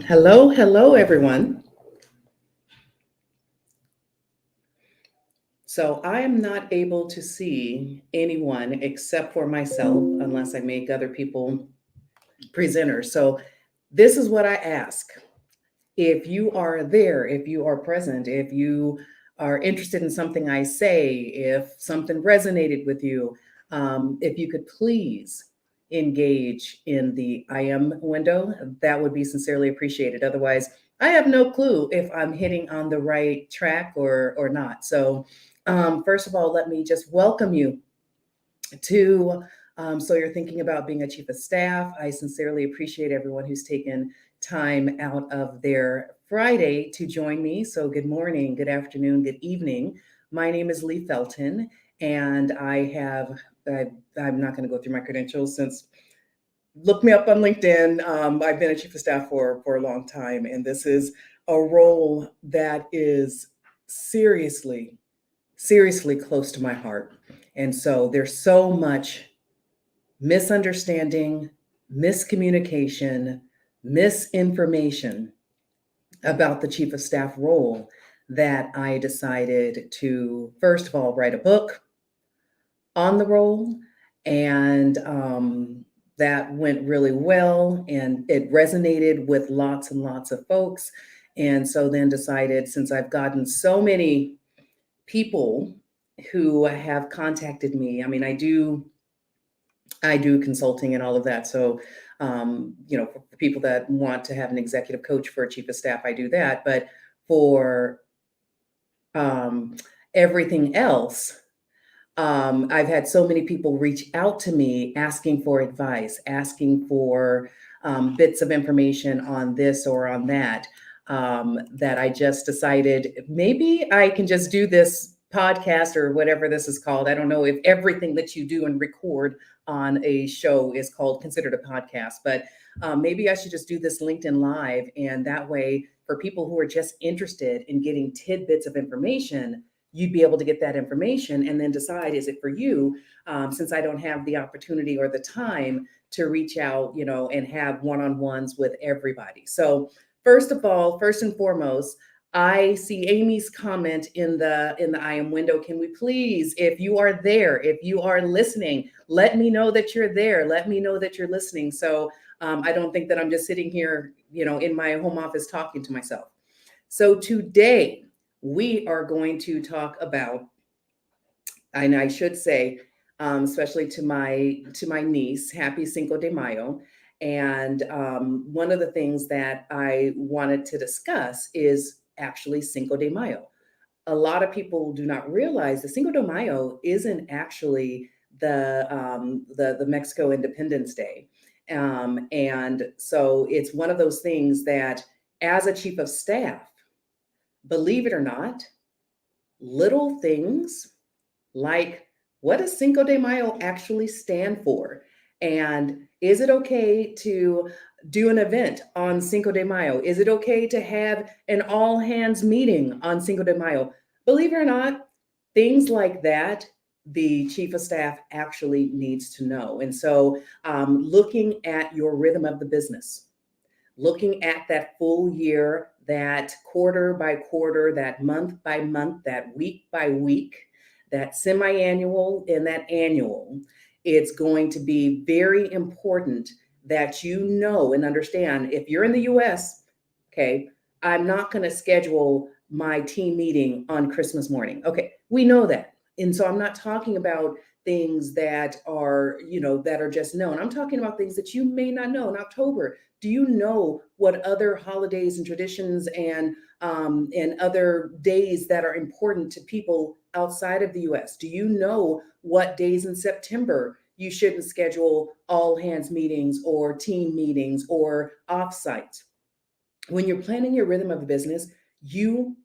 Hello, hello, everyone. So I am not able to see anyone except for myself unless I make other people presenters. So this is what I ask. If you are there, if you are present, if you are interested in something I say, if something resonated with you, if you could please engage in the I am window, that would be sincerely appreciated. Otherwise, I have no clue if I'm hitting on the right track or not. So, first of all, let me just welcome you to so you're thinking about being a chief of staff. I sincerely appreciate everyone who's taken time out of their Friday to join me. So good morning, good afternoon, good evening. My name is Lee Felton, and I'm not going to go through my credentials since look me up on LinkedIn. I've been a chief of staff for a long time, and this is a role that is seriously seriously close to my heart. And so there's so much misunderstanding, miscommunication, misinformation about the chief of staff role that I decided to, first of all, write a book on the role. And that went really well and it resonated with lots and lots of folks. And so then decided, since I've gotten so many people who have contacted me, I mean, I do consulting and all of that. So, for people that want to have an executive coach for a chief of staff, I do that. But for um, everything else, I've had so many people reach out to me asking for advice, asking for bits of information on this or on that, that I just decided maybe I can just do this podcast or whatever this is called. I don't know if everything that you do and record on a show is called considered a podcast, but maybe I should just do this LinkedIn Live. And that way, for people who are just interested in getting tidbits of information, you'd be able to get that information and then decide, is it for you? Since I don't have the opportunity or the time to reach out, and have one-on-ones with everybody. So first of all, first and foremost, I see Amy's comment in the I am window. Can we please, if you are there, if you are listening, let me know that you're there. Let me know that you're listening. So I don't think that I'm just sitting here, in my home office talking to myself. So today we are going to talk about, and I should say, especially to my niece, Happy Cinco de Mayo. And one of the things that I wanted to discuss is actually Cinco de Mayo. A lot of people do not realize that Cinco de Mayo isn't actually the Mexico Independence Day, and so it's one of those things that, as a chief of staff, believe it or not, little things like, what does Cinco de Mayo actually stand for? And is it okay to do an event on Cinco de Mayo? Is it okay to have an all hands meeting on Cinco de Mayo? Believe it or not, things like that, the chief of staff actually needs to know. And so, looking at your rhythm of the business, looking at that full year, that quarter by quarter, that month by month, that week by week, that semi annual, and that annual, it's going to be very important that you know and understand, if you're in the US, okay, I'm not going to schedule my team meeting on Christmas morning. Okay, we know that. And so I'm not talking about things that are, that are just known. I'm talking about things that you may not know. In October, do you know what other holidays and traditions and other days that are important to people outside of the US? Do you know what days in September you shouldn't schedule all hands meetings or team meetings or offsites? When you're planning your rhythm of the business, you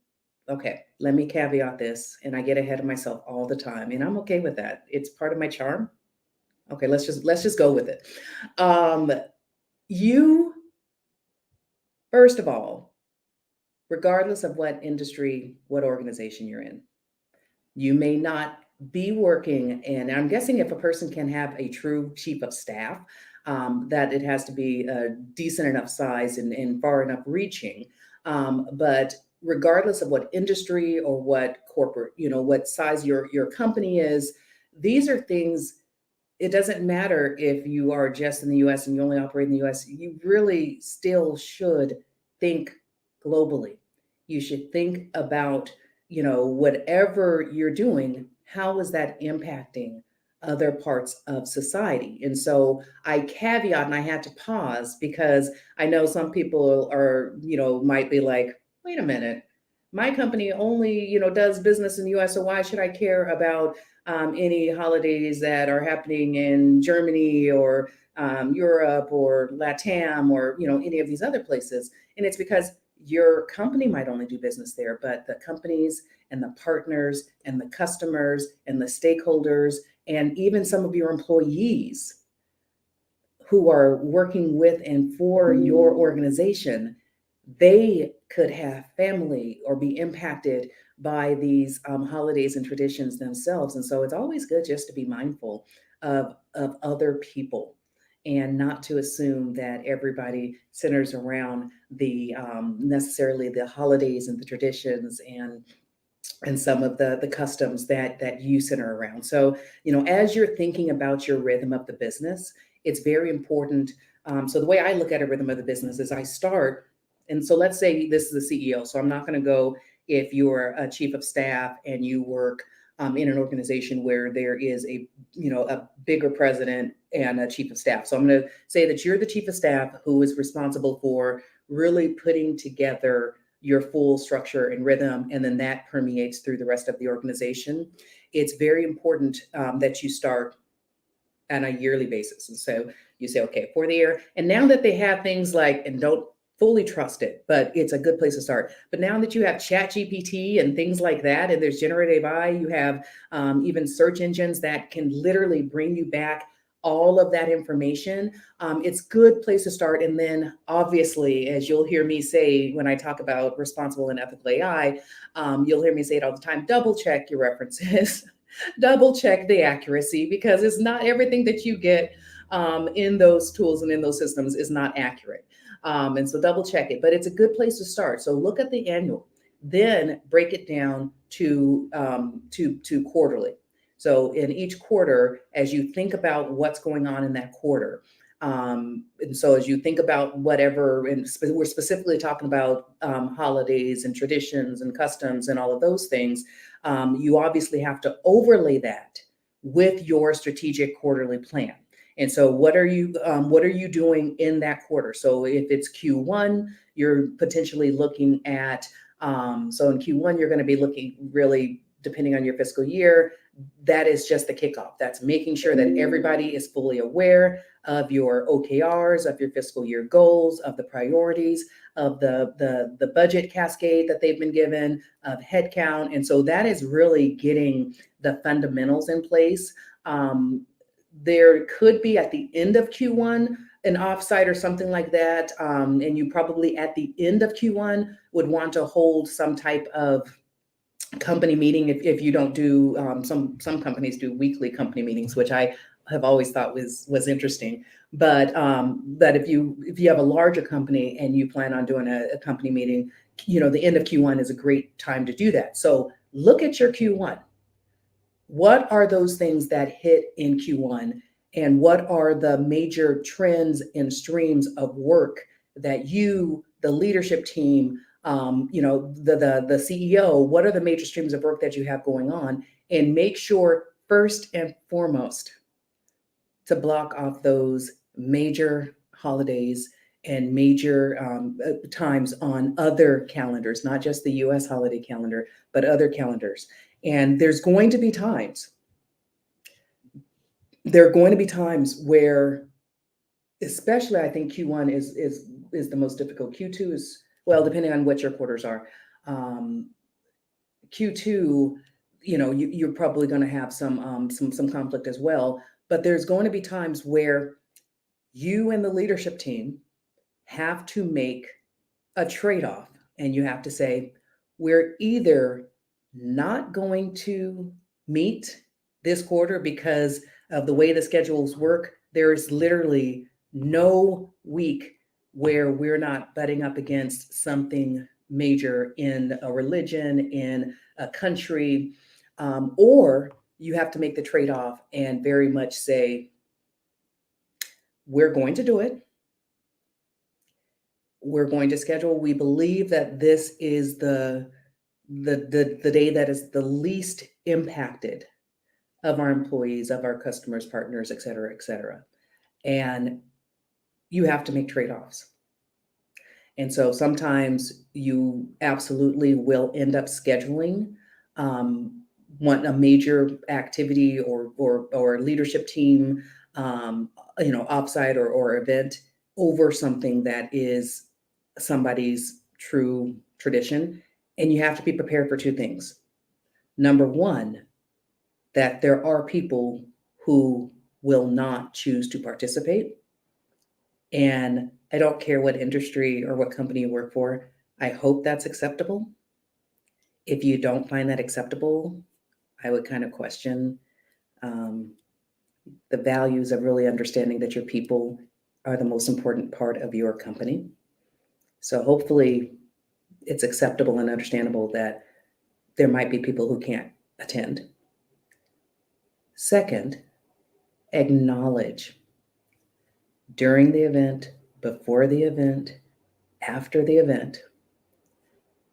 okay, let me caveat this, and I get ahead of myself all the time, and I'm okay with that. It's part of my charm. Okay, let's just go with it. Um, you First of all, regardless of what industry, what organization you're in, you may not be working. And I'm guessing if a person can have a true chief of staff, that it has to be a decent enough size and far enough reaching. But regardless of what industry or what corporate, what size your company is, these are things. It doesn't matter if you are just in the US and you only operate in the US, you really still should think globally. You should think about, whatever you're doing, how is that impacting other parts of society? And so I caveat and I had to pause because I know some people are, might be like, wait a minute, my company only, does business in the US, so why should I care about any holidays that are happening in Germany or Europe or LATAM or any of these other places. And it's because your company might only do business there, but the companies and the partners and the customers and the stakeholders and even some of your employees who are working with and for your organization, they could have family or be impacted by these holidays and traditions themselves. And so it's always good just to be mindful of other people and not to assume that everybody centers around the necessarily the holidays and the traditions and some of the customs that you center around. So, as you're thinking about your rhythm of the business, it's very important. So the way I look at a rhythm of the business is I start, and so let's say this is the CEO. So I'm not going to go if you're a chief of staff and you work in an organization where there is a bigger president and a chief of staff. So I'm going to say that you're the chief of staff who is responsible for really putting together your full structure and rhythm, and then that permeates through the rest of the organization. It's very important that you start on a yearly basis. And so you say, okay, for the year. And now that they have things like, and don't fully trust it, but it's a good place to start. But now that you have Chat GPT and things like that, and there's generative AI, you have even search engines that can literally bring you back all of that information. It's good place to start. And then obviously, as you'll hear me say when I talk about responsible and ethical AI, you'll hear me say it all the time, double check your references, double check the accuracy, because it's not everything that you get in those tools and in those systems is not accurate. And so double check it, but it's a good place to start. So look at the annual, then break it down to quarterly. So in each quarter, as you think about what's going on in that quarter, and so as you think about whatever, and we're specifically talking about holidays and traditions and customs and all of those things, you obviously have to overlay that with your strategic quarterly plan. And so what are you doing in that quarter? So if it's Q1, you're potentially looking at, so in Q1, you're going to be looking really, depending on your fiscal year, that is just the kickoff. That's making sure that everybody is fully aware of your OKRs, of your fiscal year goals, of the priorities, of the budget cascade that they've been given, of headcount. And so that is really getting the fundamentals in place. There could be at the end of Q1 an offsite or something like that. And you probably at the end of Q1 would want to hold some type of company meeting if you don't do some companies do weekly company meetings, which I have always thought was interesting. But if you have a larger company and you plan on doing a company meeting, the end of Q1 is a great time to do that. So look at your Q1. What are those things that hit in Q1, and what are the major trends and streams of work that you, the leadership team, the CEO, what are the major streams of work that you have going on? And make sure first and foremost to block off those major holidays and major times on other calendars, not just the US holiday calendar, but other calendars. And there are going to be times where, especially I think Q1 is the most difficult. Q2 is, well, depending on what your quarters are. Q2, you're probably going to have some conflict as well. But there's going to be times where you and the leadership team have to make a trade-off, and you have to say, we're either not going to meet this quarter because of the way the schedules work. There is literally no week where we're not butting up against something major in a religion, in a country, or you have to make the trade-off and very much say, we're going to do it. We're going to schedule. We believe that this is the day that is the least impacted of our employees, of our customers, partners, et cetera, et cetera. And you have to make trade-offs. And so sometimes you absolutely will end up scheduling a major activity or leadership team, offsite or event over something that is somebody's true tradition. And you have to be prepared for two things. Number one, that there are people who will not choose to participate. And I don't care what industry or what company you work for, I hope that's acceptable. If you don't find that acceptable, I would kind of question the values of really understanding that your people are the most important part of your company. So hopefully it's acceptable and understandable that there might be people who can't attend. Second, acknowledge during the event, before the event, after the event,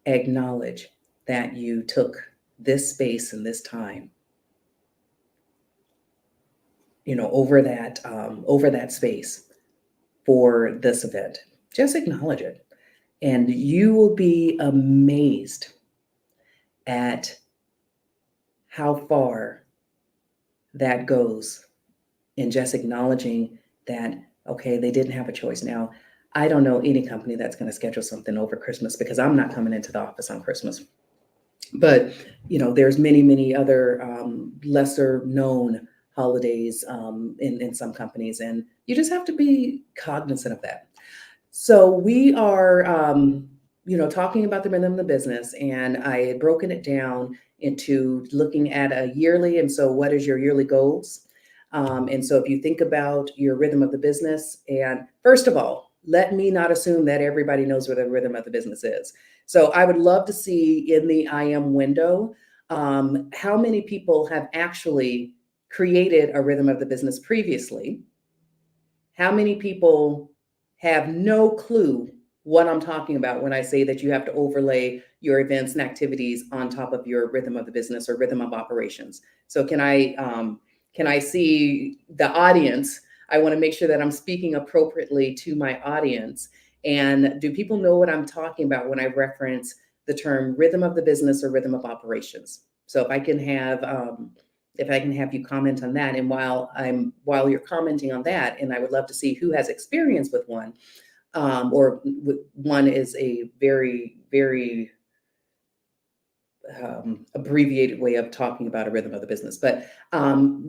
acknowledge that you took this space and this time, over that space for this event. Just acknowledge it. And you will be amazed at how far that goes in just acknowledging that, okay, they didn't have a choice. Now, I don't know any company that's going to schedule something over Christmas because I'm not coming into the office on Christmas. But, there's many, many other lesser known holidays in some companies, and you just have to be cognizant of that. So we are, talking about the rhythm of the business, and I had broken it down into looking at a yearly. And so what is your yearly goals? And so if you think about your rhythm of the business, and first of all, let me not assume that everybody knows what the rhythm of the business is. So I would love to see in the IM window, how many people have actually created a rhythm of the business previously? How many people have no clue what I'm talking about when I say that you have to overlay your events and activities on top of your rhythm of the business or rhythm of operations? So can I see the audience? I want to make sure that I'm speaking appropriately to my audience. And do people know what I'm talking about when I reference the term rhythm of the business or rhythm of operations? So if I can have you comment on that, and while you're commenting on that, and I would love to see who has experience with one, one is a very, very abbreviated way of talking about a rhythm of the business. But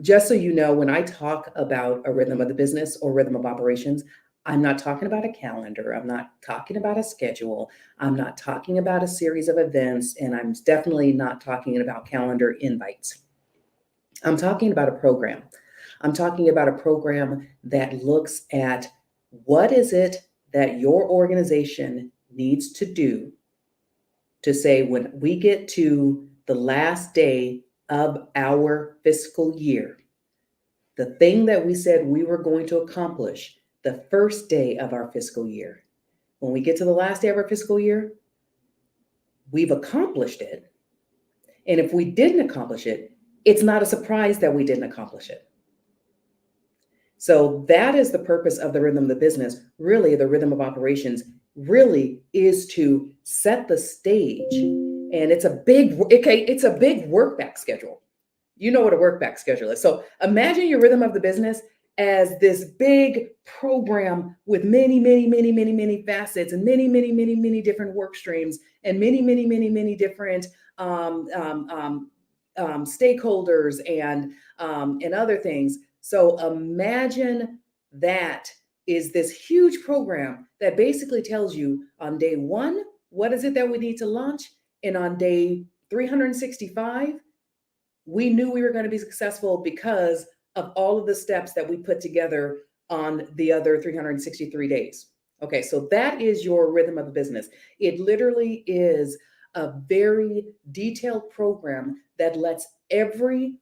just so you know, when I talk about a rhythm of the business or rhythm of operations, I'm not talking about a calendar. I'm not talking about a schedule. I'm not talking about a series of events. And I'm definitely not talking about calendar invites. I'm talking about a program. I'm talking about a program that looks at what is it that your organization needs to do to say, when we get to the last day of our fiscal year, the thing that we said we were going to accomplish the first day of our fiscal year, when we get to the last day of our fiscal year, we've accomplished it. And if we didn't accomplish it, it's not a surprise that we didn't accomplish it. So that is the purpose of the rhythm of the business. Really, the rhythm of operations really is to set the stage. And it's a big work back schedule. You know what a work back schedule is. So imagine your rhythm of the business as this big program with many, many, many, many, many facets and many, many, many, many different work streams and many, many, many, many different stakeholders and other things. So imagine that is this huge program that basically tells you on day one, what is it that we need to launch? And on day 365, we knew we were going to be successful because of all of the steps that we put together on the other 363 days. Okay, so that is your rhythm of the business. It literally is a very detailed program that lets every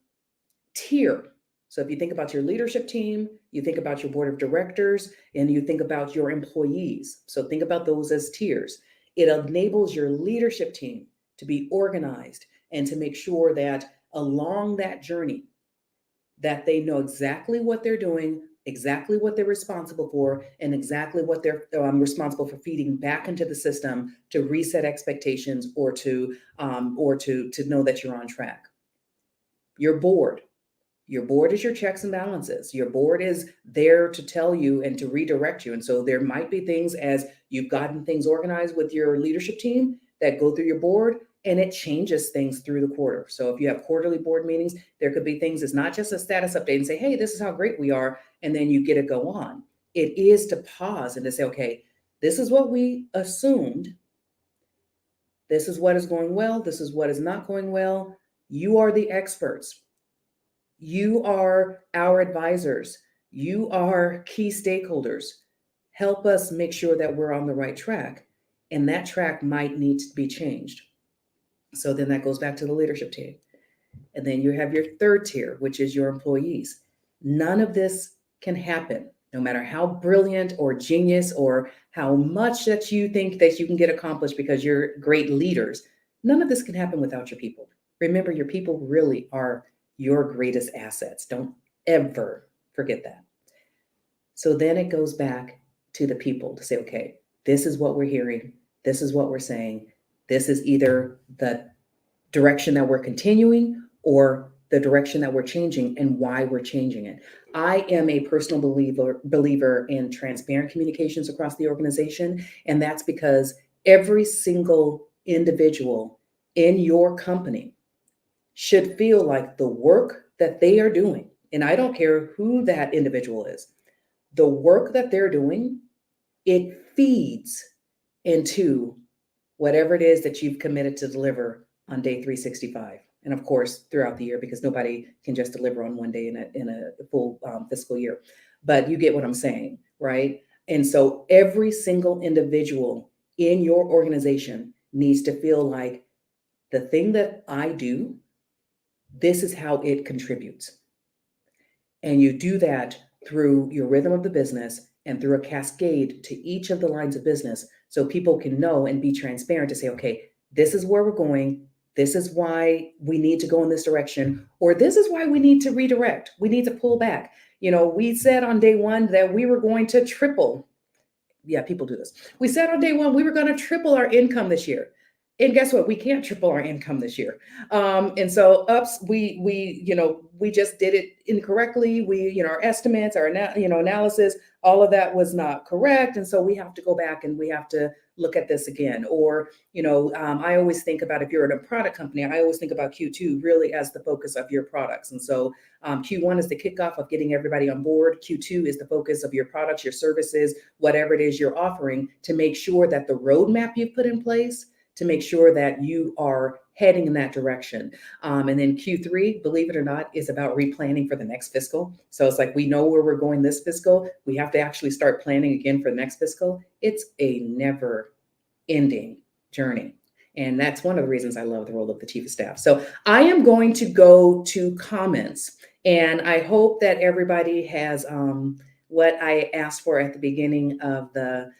tier. So if you think about your leadership team, you think about your board of directors, and you think about your employees. So think about those as tiers. It enables your leadership team to be organized and to make sure that along that journey, that they know exactly what they're doing, exactly what they're responsible for, and exactly what they're responsible for feeding back into the system to reset expectations or to know that you're on track. Your board. Your board is your checks and balances. Your board is there to tell you and to redirect you. And so there might be things as you've gotten things organized with your leadership team that go through your board and it changes things through the quarter. So if you have quarterly board meetings, there could be things, it's not just a status update and say, hey, this is how great we are. And then you get to go on. It is to pause and to say, okay, this is what we assumed. This is what is going well. This is what is not going well. You are the experts. You are our advisors. You are key stakeholders. Help us make sure that we're on the right track. And that track might need to be changed. So then that goes back to the leadership team. And then you have your third tier, which is your employees. None of this can happen, no matter how brilliant or genius or how much that you think that you can get accomplished because you're great leaders. None of this can happen without your people. Remember, your people really are your greatest assets. Don't ever forget that. So then it goes back to the people to say, okay, this is what we're hearing. This is what we're saying. This is either the direction that we're continuing or the direction that we're changing and why we're changing it. I am a personal believer in transparent communications across the organization. And that's because every single individual in your company should feel like the work that they are doing, and I don't care who that individual is, the work that they're doing, it feeds into whatever it is that you've committed to deliver on day 365. And of course, throughout the year, because nobody can just deliver on one day in a full fiscal year. But you get what I'm saying, right? And so every single individual in your organization needs to feel like the thing that I do, this is how it contributes. And you do that through your rhythm of the business and through a cascade to each of the lines of business so people can know and be transparent to say, okay, this is where we're going. This is why we need to go in this direction, or this is why we need to redirect. We need to pull back. You know, we said on day one that we were going to triple. Yeah, people do this. We said on day one we were going to triple our income this year. And guess what? We can't triple our income this year. And so we just did it incorrectly. Our estimates, our analysis, all of that was not correct. And so we have to go back and we have to look at this again. Or, I always think about, if you're in a product company, I always think about Q2 really as the focus of your products. And so Q1 is the kickoff of getting everybody on board. Q2 is the focus of your products, your services, whatever it is you're offering, to make sure that the roadmap you've put in place, to make sure that you are heading in that direction. And then Q3, believe it or not, is about replanning for the next fiscal. So it's like, we know where we're going this fiscal. We have to actually start planning again for the next fiscal. It's a never ending journey. And that's one of the reasons I love the role of the chief of staff. So I am going to go to comments, and I hope that everybody has what I asked for at the beginning of the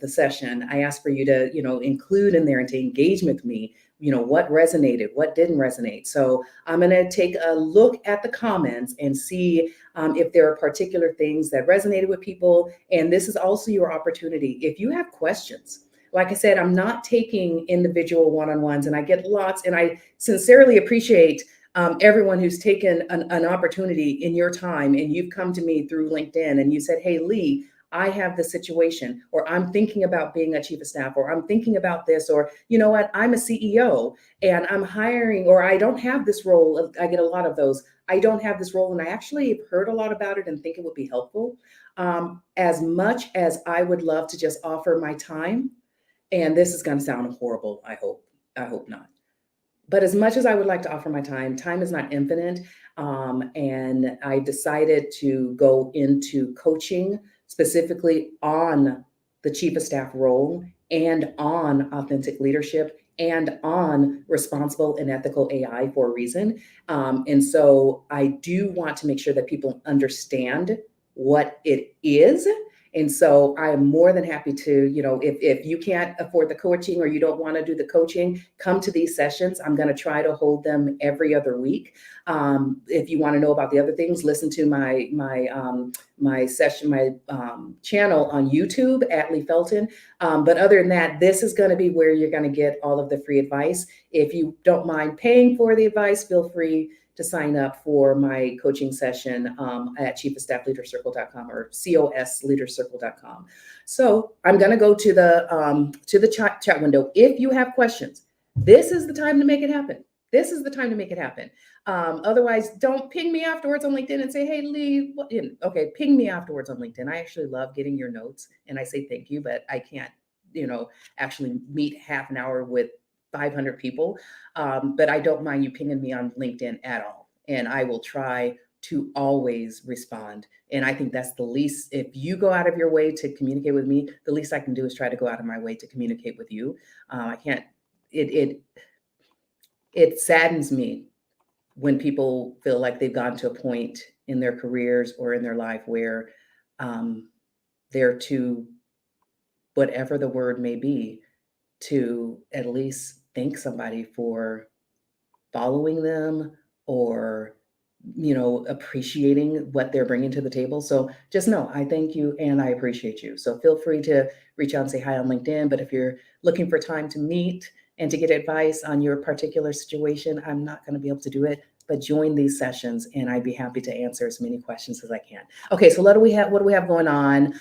session. I asked for you to, include in there and to engage with me, what resonated, what didn't resonate. So I'm going to take a look at the comments and see if there are particular things that resonated with people. And this is also your opportunity. If you have questions, like I said, I'm not taking individual one-on-ones, and I get lots, and I sincerely appreciate everyone who's taken an opportunity in your time, and you've come to me through LinkedIn and you said, hey, Lee, I have this situation, or I'm thinking about being a chief of staff, or I'm thinking about this, or you know what, I'm a CEO and I'm hiring, or I don't have this role. I get a lot of those. I don't have this role, and I actually have heard a lot about it and think it would be helpful. As much as I would love to just offer my time, and this is going to sound horrible, I hope not. But as much as I would like to offer my time, time is not infinite. And I decided to go into coaching specifically on the chief of staff role and on authentic leadership and on responsible and ethical AI for a reason. And so I do want to make sure that people understand what it is. And so I am more than happy to, if you can't afford the coaching or you don't want to do the coaching, come to these sessions. I'm going to try to hold them every other week. If you want to know about the other things, listen to my session, my channel on YouTube at Lee Felton. But other than that, this is going to be where you're going to get all of the free advice. If you don't mind paying for the advice, feel free to sign up for my coaching session at chiefofstaffleadercircle.com or cosleadercircle.com. So I'm going to go to the chat window. If you have questions, this is the time to make it happen. This is the time to make it happen. Otherwise, don't ping me afterwards on LinkedIn and say, hey, Lee, okay, ping me afterwards on LinkedIn. I actually love getting your notes and I say thank you, but I can't, actually meet half an hour with 500 people. But I don't mind you pinging me on LinkedIn at all. And I will try to always respond. And I think that's the least, if you go out of your way to communicate with me, the least I can do is try to go out of my way to communicate with you. I can't, it saddens me when people feel like they've gotten to a point in their careers or in their life where they're too, whatever the word may be, to at least thank somebody for following them or appreciating what they're bringing to the table. So just know I thank you and I appreciate you. So feel free to reach out and say hi on LinkedIn. But if you're looking for time to meet and to get advice on your particular situation, I'm not going to be able to do it. But join these sessions and I'd be happy to answer as many questions as I can. Okay, so what do we have going on?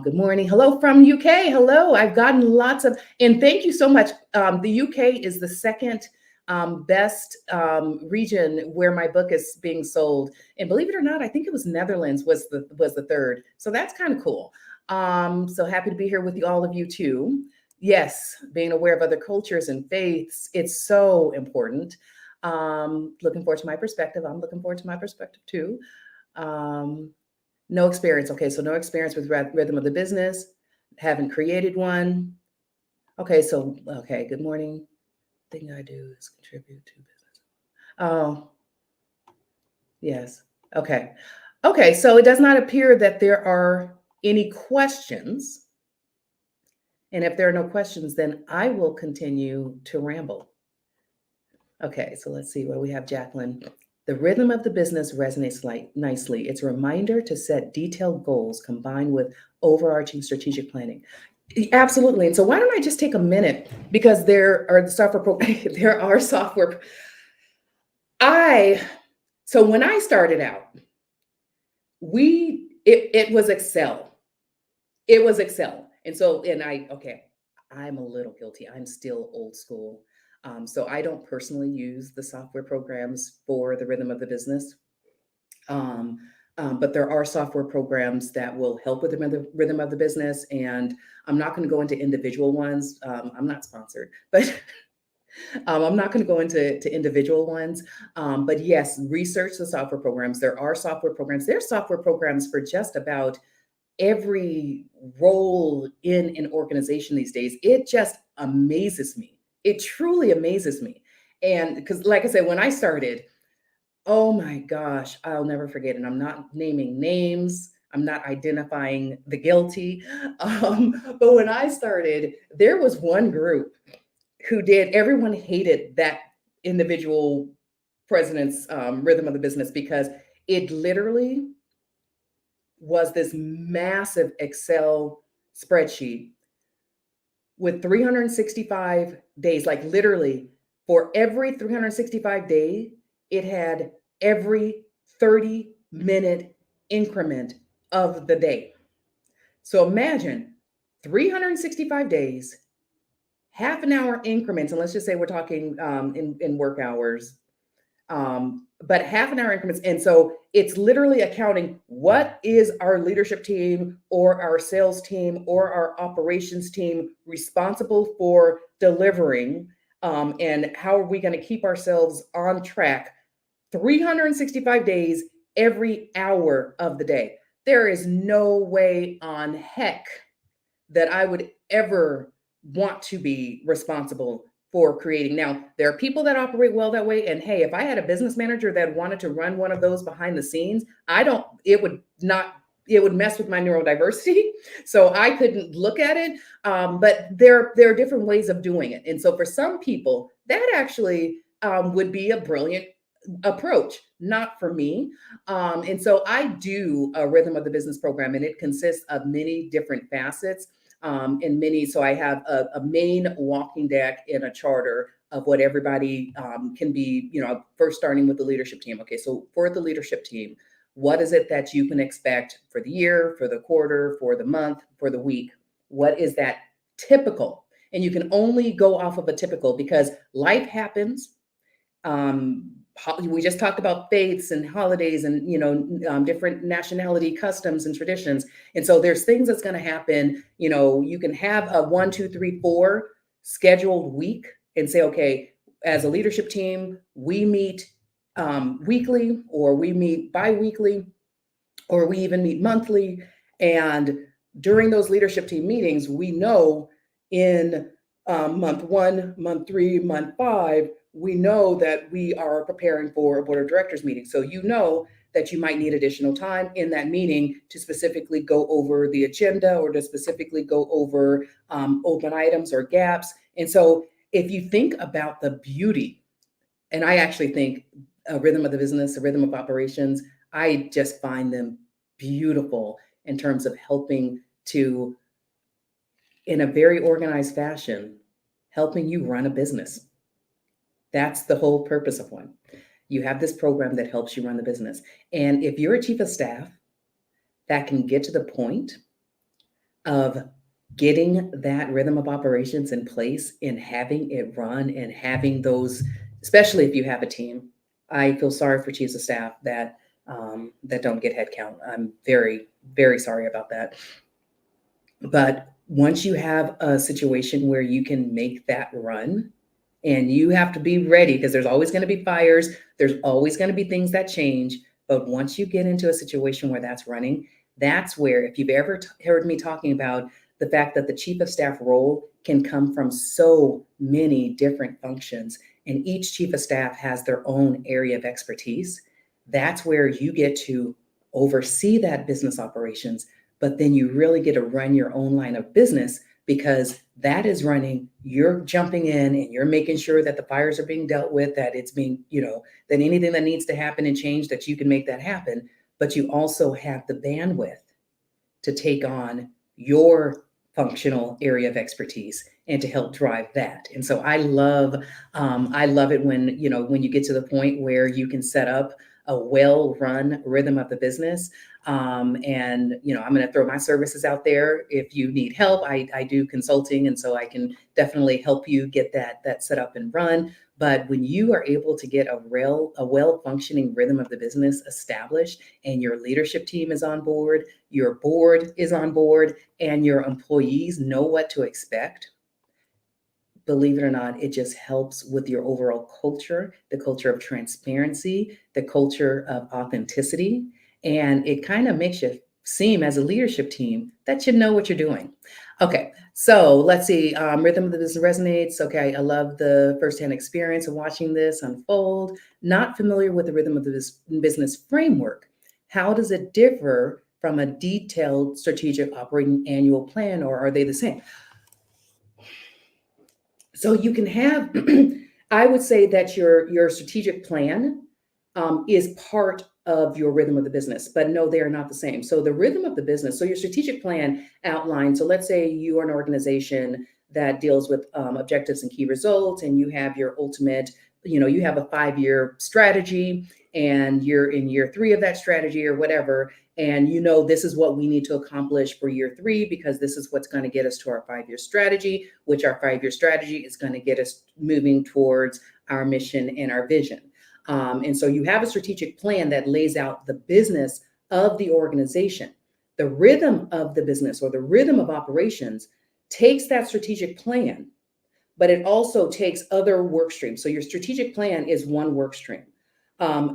Good morning. Hello from UK. Hello. I've gotten lots of, and thank you so much. The UK is the second best region where my book is being sold. And believe it or not, I think it was Netherlands was the third. So that's kind of cool. So happy to be here with all of you too. Yes, being aware of other cultures and faiths, it's so important. Looking forward to my perspective. I'm looking forward to my perspective too. No experience. Okay, so no experience with Rhythm of the Business. Haven't created one. Okay, good morning. Thing I do is contribute to business. Oh, yes. Okay. Okay, so it does not appear that there are any questions. And if there are no questions, then I will continue to ramble. Okay, so let's see what we have, Jacqueline. The rhythm of the business resonates nicely. It's a reminder to set detailed goals combined with overarching strategic planning. Absolutely. And so why don't I just take a minute, because there are there are software. So when I started out, it was Excel. It was Excel. And so, I'm a little guilty. I'm still old school. So I don't personally use the software programs for the rhythm of the business. But there are software programs that will help with the rhythm of the business. And I'm not going to go into individual ones. I'm not sponsored, but I'm not going to go into individual ones. But yes, research the software programs. There are software programs. There's software programs for just about every role in an organization these days. It just amazes me. It truly amazes me. And because, like I said, when I started, oh my gosh, I'll never forget. And I'm not naming names. I'm not identifying the guilty. But when I started, there was one group everyone hated that individual president's rhythm of the business, because it literally was this massive Excel spreadsheet with 365 days, like literally for every 365 day, it had every 30-minute increment of the day. So imagine 365 days, half an hour increments, and let's just say we're talking in work hours, but half an hour increments. And so it's literally accounting what is our leadership team or our sales team or our operations team responsible for delivering And how are we going to keep ourselves on track 365 days, every hour of the day? There is no way on heck that I would ever want to be responsible for creating. Now, there are people that operate well that way. And hey, if I had a business manager that wanted to run one of those behind the scenes, it would not, it would mess with my neurodiversity. So I couldn't look at it. But there are different ways of doing it. And so for some people, that actually would be a brilliant approach, not for me. And so I do a Rhythm of the Business program, and it consists of many different facets and many. So I have a main walking deck and a charter of what everybody can be, first starting with the leadership team. Okay, so for the leadership team, what is it that you can expect for the year, for the quarter, for the month, for the week? What is that typical? And you can only go off of a typical because life happens. We just talked about faiths and holidays and different nationality customs and traditions, and so there's things that's going to happen. You can have a 1 2 3 4 scheduled week and say, okay, as a leadership team we meet weekly, or we meet bi-weekly, or we even meet monthly. And during those leadership team meetings, we know in month 1, month 3, month 5, we know that we are preparing for a board of directors meeting. So that you might need additional time in that meeting to specifically go over the agenda, or to specifically go over open items or gaps. And so if you think about the beauty, and I actually think a Rhythm of the Business, a Rhythm of Operations, I just find them beautiful in terms of helping to, in a very organized fashion, helping you run a business. That's the whole purpose of one. You have this program that helps you run the business. And if you're a chief of staff that can get to the point of getting that Rhythm of Operations in place and having it run, and having those, especially if you have a team, I feel sorry for chiefs of staff that don't get headcount. I'm very, very sorry about that. But once you have a situation where you can make that run, and you have to be ready, because there's always going to be fires, there's always going to be things that change. But once you get into a situation where that's running, that's where, if you've ever heard me talking about the fact that the chief of staff role can come from so many different functions, and each chief of staff has their own area of expertise, that's where you get to oversee that business operations, but then you really get to run your own line of business, because that is running, you're jumping in and you're making sure that the fires are being dealt with, that it's being, that anything that needs to happen and change, that you can make that happen. But you also have the bandwidth to take on your functional area of expertise and to help drive that. And so I love it when you get to the point where you can set up a well-run Rhythm of the Business. And I'm going to throw my services out there. If you need help, I do consulting, and so I can definitely help you get that set up and run. But when you are able to get a well-functioning Rhythm of the Business established, and your leadership team is on board, your board is on board, and your employees know what to expect, believe it or not, it just helps with your overall culture, the culture of transparency, the culture of authenticity. And it kind of makes you seem, as a leadership team, that you know what you're doing. Okay, so let's see. Rhythm of the Business resonates. Okay, I love the firsthand experience of watching this unfold. Not familiar with the Rhythm of the Business framework. How does it differ from a detailed strategic operating annual plan, or are they the same? So you can have, I would say that your strategic plan is part of your Rhythm of the Business, but no, they are not the same. So the Rhythm of the Business, so your strategic plan outlines, so let's say you are an organization that deals with objectives and key results, and you have your ultimate, you have a 5-year strategy, and you're in year 3 of that strategy or whatever. And this is what we need to accomplish for year 3, because this is what's going to get us to our 5-year strategy, which our 5-year strategy is going to get us moving towards our mission and our vision. And so you have a strategic plan that lays out the business of the organization. The Rhythm of the Business, or the Rhythm of Operations, takes that strategic plan, but it also takes other work streams. So your strategic plan is one work stream.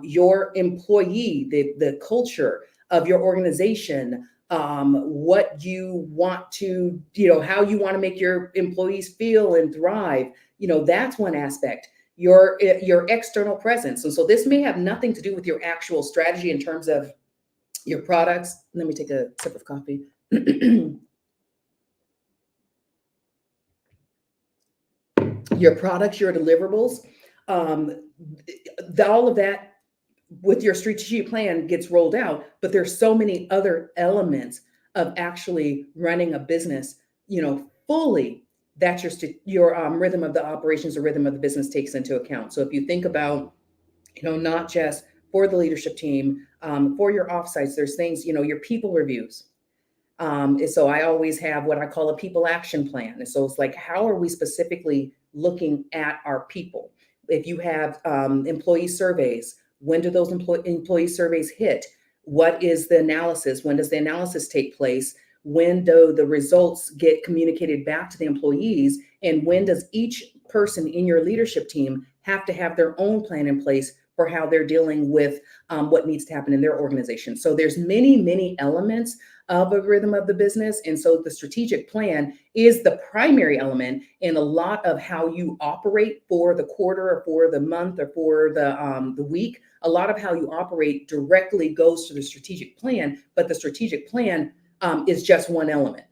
Your employee, the culture of your organization, what you want to, how you want to make your employees feel and thrive, that's one aspect. Your external presence. And so this may have nothing to do with your actual strategy in terms of your products. Let me take a sip of coffee. Your products, your deliverables, all of that with your strategic plan gets rolled out, but there's so many other elements of actually running a business, fully, that your rhythm of the operations or rhythm of the business takes into account. So if you think about, not just for the leadership team, for your offsites, there's things, your people reviews. And so I always have what I call a people action plan. And so it's like, how are we specifically looking at our people? If you have employee surveys, when do those employee surveys hit? What is the analysis? When does the analysis take place? When do the results get communicated back to the employees? And when does each person in your leadership team have to have their own plan in place for how they're dealing with what needs to happen in their organization? So there's many, many elements of a rhythm of the business. And so the strategic plan is the primary element in a lot of how you operate for the quarter or for the month or for the week. A lot of how you operate directly goes to the strategic plan, but the strategic plan is just one element.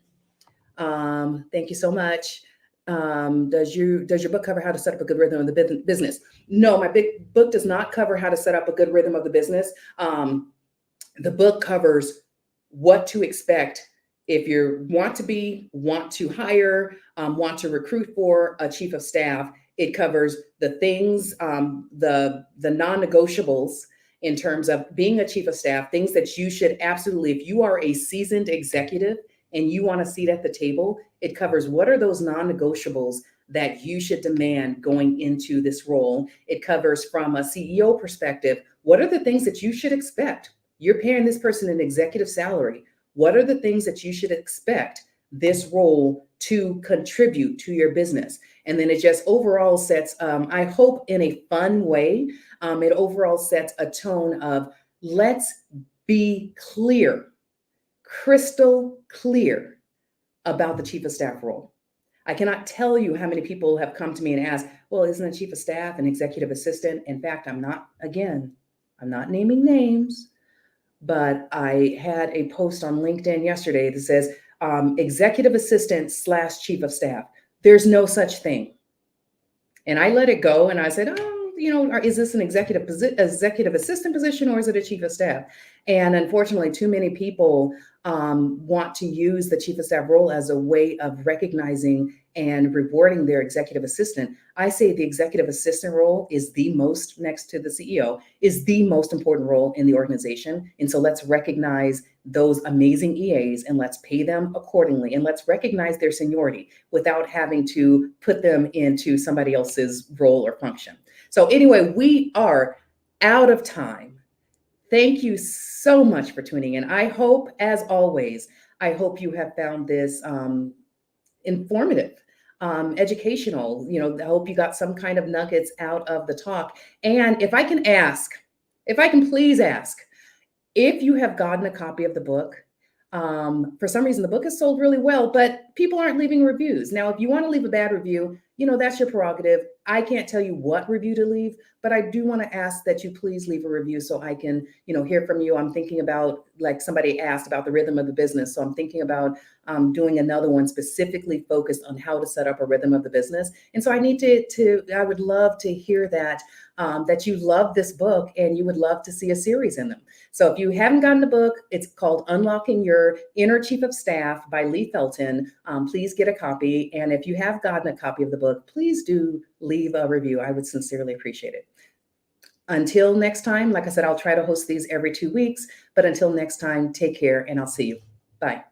Thank you so much. Does your book cover how to set up a good rhythm of the business? No, my big book does not cover how to set up a good rhythm of the business. The book covers what to expect if you want to hire, want to recruit for a chief of staff. It covers the things, the non-negotiables in terms of being a chief of staff, things that you should absolutely, if you are a seasoned executive and you want a seat at the table, it covers what are those non-negotiables that you should demand going into this role. It covers from a CEO perspective, what are the things that you should expect? You're paying this person an executive salary. What are the things that you should expect this role to contribute to your business? And then it just overall sets, I hope in a fun way, it overall sets a tone of let's be clear, crystal clear about the chief of staff role. I cannot tell you how many people have come to me and asked, well, isn't a chief of staff an executive assistant? In fact, I'm not naming names, but I had a post on LinkedIn yesterday that says executive assistant / chief of staff. There's no such thing. And I let it go and I said, is this an executive assistant position or is it a chief of staff? And unfortunately, too many people want to use the chief of staff role as a way of recognizing and rewarding their executive assistant. I say the executive assistant role is the most, next to the CEO, is the most important role in the organization. And so let's recognize those amazing EAs and let's pay them accordingly. And let's recognize their seniority without having to put them into somebody else's role or function. So anyway, we are out of time. Thank you so much for tuning in. I hope, as always, I hope you have found this informative, educational. I hope you got some kind of nuggets out of the talk. And if I can please ask, if you have gotten a copy of the book, for some reason the book is sold really well, but people aren't leaving reviews. Now, if you want to leave a bad review, that's your prerogative. I can't tell you what review to leave, but I do want to ask that you please leave a review so I can, hear from you. I'm thinking about, like somebody asked about the rhythm of the business. So I'm thinking about doing another one specifically focused on how to set up a rhythm of the business. And so I need I would love to hear that you love this book and you would love to see a series in them. So if you haven't gotten the book, it's called Unlocking Your Inner Chief of Staff by Lee Felton. Please get a copy. And if you have gotten a copy of the book, please do leave a review. I would sincerely appreciate it. Until next time, like I said, I'll try to host these every 2 weeks, but until next time, take care and I'll see you. Bye.